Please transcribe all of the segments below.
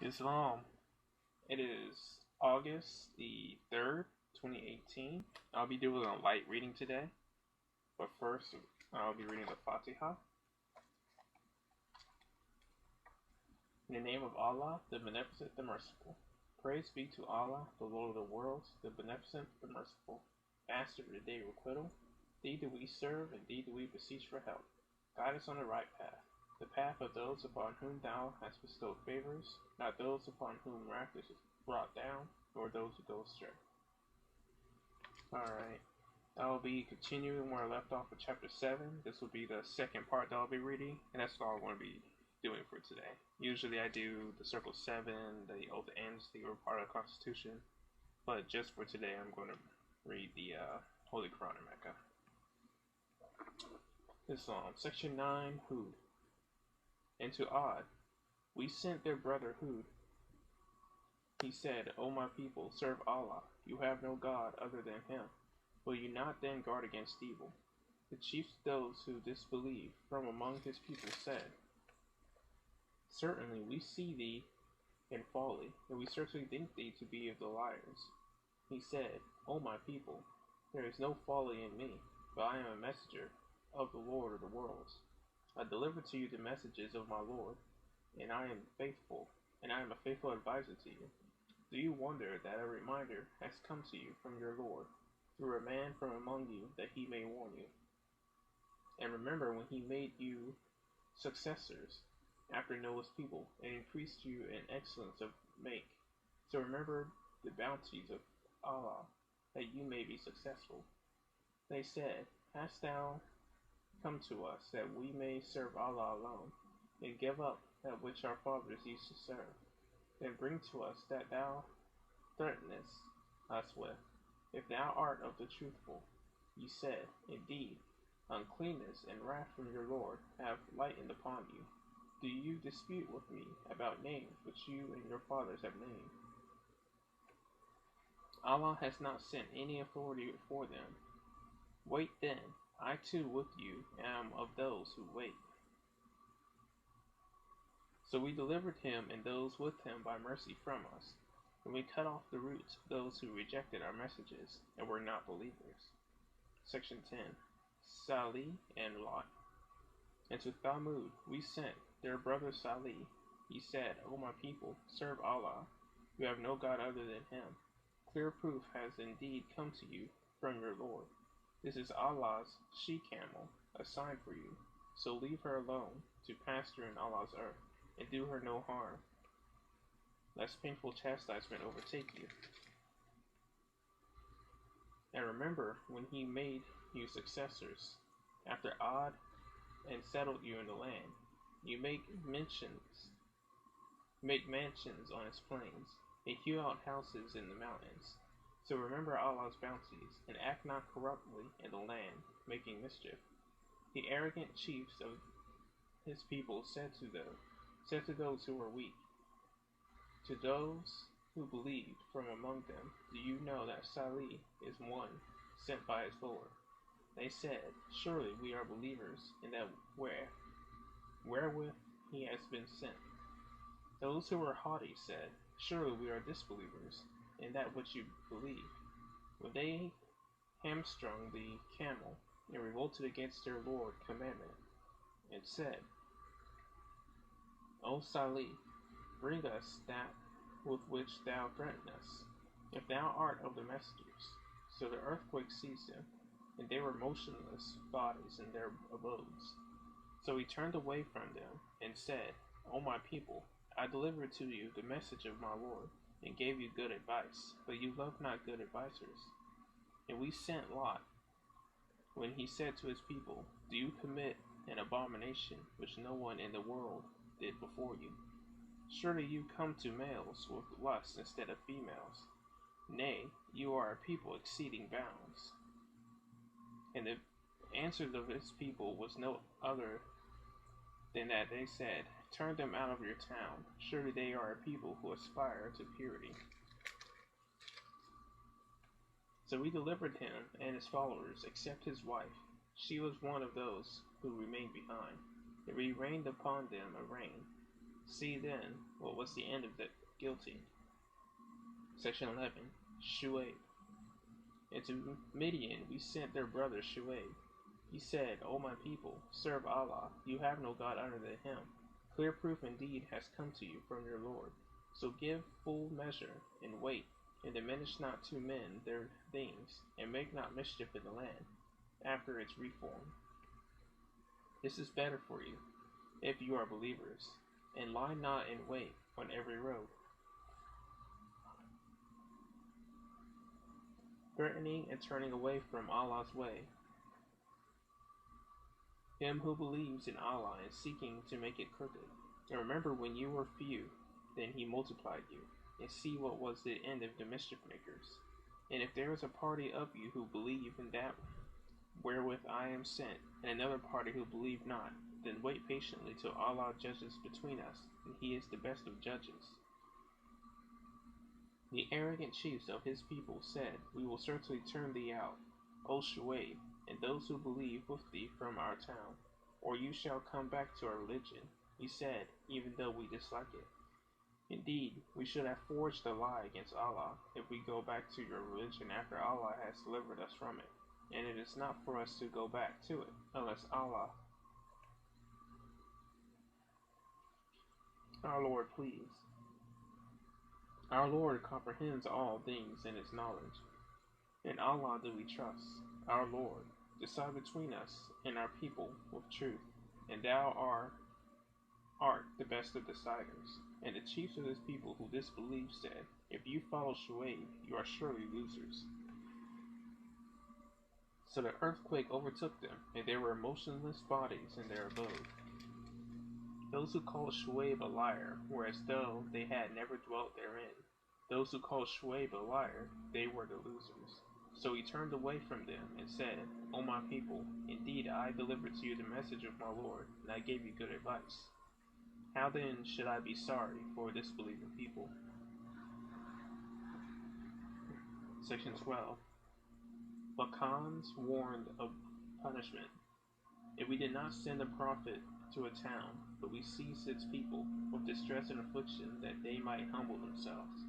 Islam. It is August the 3rd, 2018. I'll be doing a light reading today, but first I'll be reading the Fatiha. In the name of Allah, the Beneficent, the Merciful. Praise be to Allah, the Lord of the worlds, the Beneficent, the Merciful, Master of the Day of Requital. Thee do we serve, and thee do we beseech for help. Guide us on the right path, the path of those upon whom thou hast bestowed favors, not those upon whom wrath is brought down, nor those who go astray. Alright, I will be continuing where I left off with chapter 7. This will be the second part that I'll be reading, and that's all I want to be doing for today. Usually I do the Circle 7, the Oath Ends, the part of the Constitution, but just for today I'm going to read the Holy Quran in Mecca. This Section 9, Hud. And to Ad, we sent their brother Hud. He said, O my people, serve Allah. You have no God other than Him. Will you not then guard against evil? The chief of those who disbelieve from among his people said, Certainly we see thee in folly, and we certainly think thee to be of the liars. He said, O my people, there is no folly in me, but I am a messenger of the Lord of the worlds. I deliver to you the messages of my Lord, and I am faithful, and I am a faithful advisor to you. Do you wonder that a reminder has come to you from your Lord, through a man from among you, that he may warn you? And remember when he made you successors after Noah's people, and increased you in excellence of make. So remember the bounties of Allah, that you may be successful. They said, Hast thou come to us, that we may serve Allah alone, and give up that which our fathers used to serve? Then bring to us that thou threatenest us with, if thou art of the truthful. Ye said, Indeed, uncleanness and wrath from your Lord have lightened upon you. Do you dispute with me about names which you and your fathers have named? Allah has not sent any authority for them. Wait then, I too with you am of those who wait. So we delivered him and those with him by mercy from us, and we cut off the roots of those who rejected our messages and were not believers. Section 10. Salih and Lot. And to Thamud we sent their brother Salih. He said, O my people, serve Allah. You have no God other than Him. Clear proof has indeed come to you from your Lord. This is Allah's she-camel, a sign for you. So leave her alone to pasture in Allah's earth, and do her no harm, lest painful chastisement overtake you. And remember when He made you successors after Ad and settled you in the land. You make mansions on its plains, and hew out houses in the mountains. So remember Allah's bounties, and act not corruptly in the land, making mischief. The arrogant chiefs of His people said to those who were weak, to those who believed from among them, Do you know that Salih is one sent by his Lord? They said, Surely we are believers in that wherewith he has been sent. Those who were haughty said, Surely we are disbelievers in that which you believe. When they hamstrung the camel and revolted against their Lord's commandment, and said, O Salih, bring us that with which thou threaten us, if thou art of the messengers. So the earthquake seized them, and they were motionless bodies in their abodes. So he turned away from them, and said, O my people, I delivered to you the message of my Lord, and gave you good advice, but you loved not good advisers. And we sent Lot, when he said to his people, Do you commit an abomination which no one in the world did before you? Surely you come to males with lust instead of females. Nay, you are a people exceeding bounds. And the answer of his people was no other than that they said, Turn them out of your town. Surely they are a people who aspire to purity. So we delivered him and his followers, except his wife. She was one of those who remained behind, and we rained upon them a rain. See then what was the end of the guilty. Section 11. Shuaib. Into Midian we sent their brother Shuaib. He said, O my people, serve Allah. You have no God other than Him. Clear proof indeed has come to you from your Lord. So give full measure, and wait, and diminish not to men their things, and make not mischief in the land, after its reform. This is better for you, if you are believers, and lie not in wait on every road, threatening and turning away from Allah's way. Him who believes in Allah and seeking to make it crooked. And remember when you were few, then He multiplied you, and see what was the end of the mischief makers. And if there is a party of you who believe in that wherewith I am sent, and another party who believe not, then wait patiently till Allah judges between us, and He is the best of judges. The arrogant chiefs of his people said, We will certainly turn thee out, O Shuaib, and those who believe with thee from our town, or you shall come back to our religion. He said, even though we dislike it. Indeed, we should have forged a lie against Allah if we go back to your religion after Allah has delivered us from it, and it is not for us to go back to it, unless Allah, our Lord, please. Our Lord comprehends all things in His knowledge. In Allah do we trust, our Lord. Decide between us and our people with truth, and thou art the best of deciders. And the chiefs of his people who disbelieved said, If you follow Shuaib, you are surely losers. So the earthquake overtook them, and there were motionless bodies in their abode. Those who called Shuaib a liar were as though they had never dwelt therein. Those who called Shuaib a liar, they were the losers. So he turned away from them and said, O my people, indeed I delivered to you the message of my Lord, and I gave you good advice. How then should I be sorry for a disbelieving people? Section 12. But Khans warned of punishment. If we did not send a prophet to a town, but we seized its people with distress and affliction that they might humble themselves.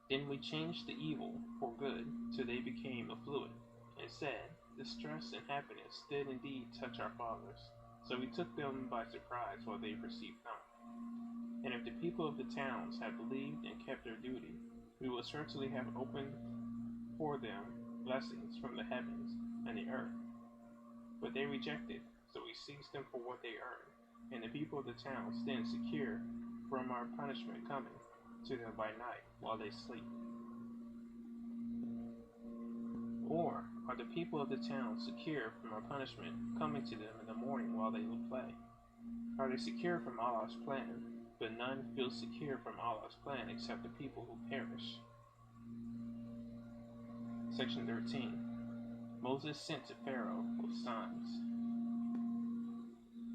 Then we changed the evil for good till they became affluent, and said, Distress and happiness did indeed touch our fathers. So we took them by surprise while they perceived not. And if the people of the towns had believed and kept their duty, we would certainly have opened for them blessings from the heavens and the earth. But they rejected, so we seized them for what they earned, and the people of the towns stand secure from our punishment coming to them by night while they sleep. Or are the people of the town secure from our punishment coming to them in the morning while they play? Are they secure from Allah's plan? But none feels secure from Allah's plan except the people who perish. Section 13. Moses sent to Pharaoh with signs.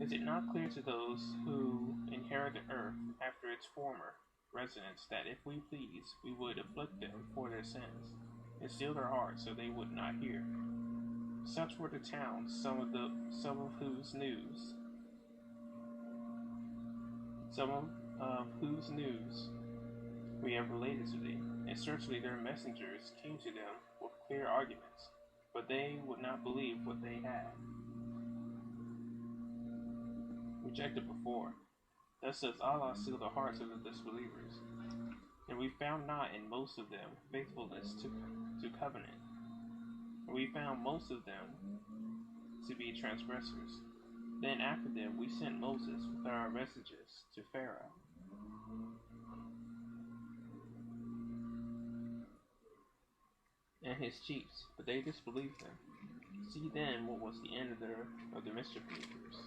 Is it not clear to those who inherit the earth after its former residence that if we please, we would afflict them for their sins, and seal their hearts so they would not hear? Such were the towns, some of whose news we have related to thee, and certainly their messengers came to them with clear arguments, but they would not believe what they had rejected before. Thus does Allah seal the hearts of the disbelievers. And we found not in most of them faithfulness to covenant. And we found most of them to be transgressors. Then after them we sent Moses with our messages to Pharaoh. And his chiefs, but they disbelieved them. See then what was the end of the mischief makers.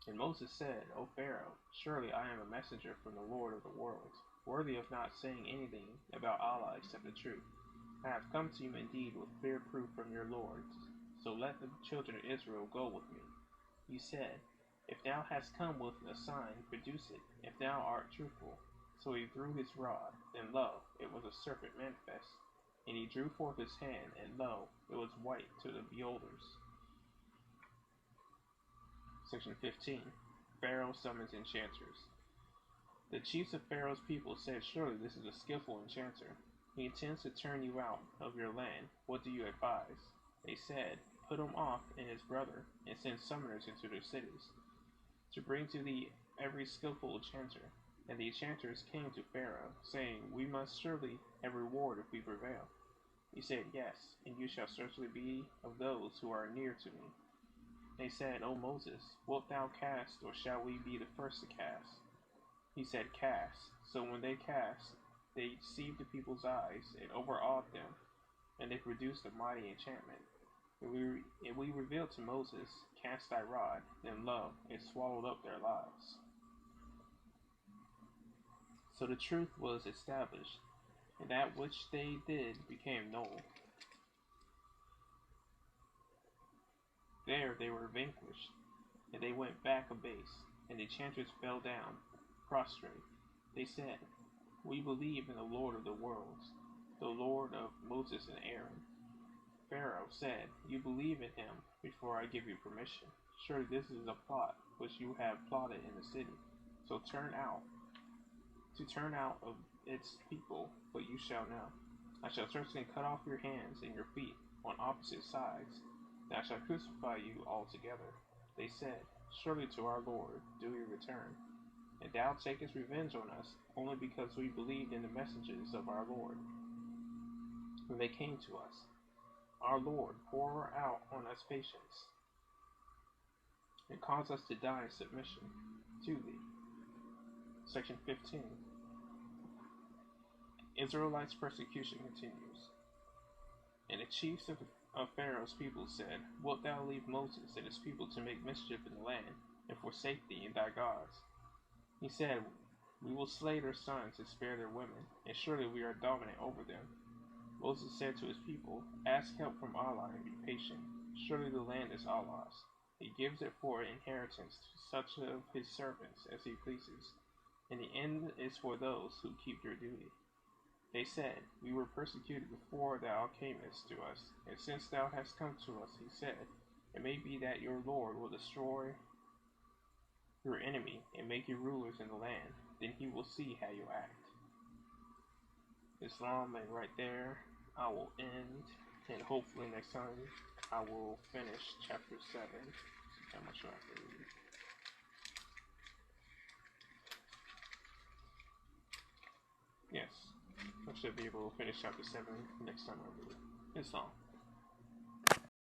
And Moses said, O Pharaoh, surely I am a messenger from the Lord of the worlds, worthy of not saying anything about Allah except the truth. I have come to you indeed with clear proof from your Lord, so let the children of Israel go with me. He said, If thou hast come with a sign, produce it, if thou art truthful. So he drew his rod, and lo, it was a serpent manifest. And he drew forth his hand, and lo, it was white to the beholders. Section 15. Pharaoh summons enchanters. The chiefs of Pharaoh's people said, "Surely this is a skillful enchanter. He intends to turn you out of your land. What do you advise?" They said, "Put him off and his brother, and send summoners into their cities, to bring to thee every skillful enchanter." And the enchanters came to Pharaoh, saying, "We must surely have reward if we prevail." He said, "Yes, and you shall certainly be of those who are near to me." They said, "O Moses, wilt thou cast, or shall we be the first to cast?" He said, "Cast." So when they cast, they deceived the people's eyes and overawed them, and they produced a mighty enchantment. And we revealed to Moses, "Cast thy rod," then lo, it swallowed up their lives. So the truth was established, and that which they did became null. There they were vanquished, and they went back abased, and the enchanters fell down, prostrate. They said, "We believe in the Lord of the worlds, the Lord of Moses and Aaron." Pharaoh said, "You believe in him before I give you permission. Surely this is a plot which you have plotted in the city. So turn out of its people, but you shall know. I shall certainly cut off your hands and your feet on opposite sides, and I shall crucify you all together." They said, "Surely to our Lord do we return, and thou takest revenge on us only because we believed in the messengers of our Lord when they came to us. Our Lord, pour out on us patience, and cause us to die in submission to thee." Section 15. Israelites' persecution continues. And the chiefs of Pharaoh's people said, "Wilt thou leave Moses and his people to make mischief in the land, and forsake thee and thy gods?" He said, "We will slay their sons and spare their women, and surely we are dominant over them." Moses said to his people, "Ask help from Allah and be patient. Surely the land is Allah's. He gives it for an inheritance to such of his servants as he pleases, and the end is for those who keep their duty." They said, "We were persecuted before thou camest to us, and since thou hast come to us," he said, "it may be that your Lord will destroy your enemy and make you rulers in the land. Then he will see how you act." Islam, and right there I will end, and hopefully next time I will finish chapter 7. How much do I have to read? Yes, I should be able to finish chapter 7 next time I read Islam.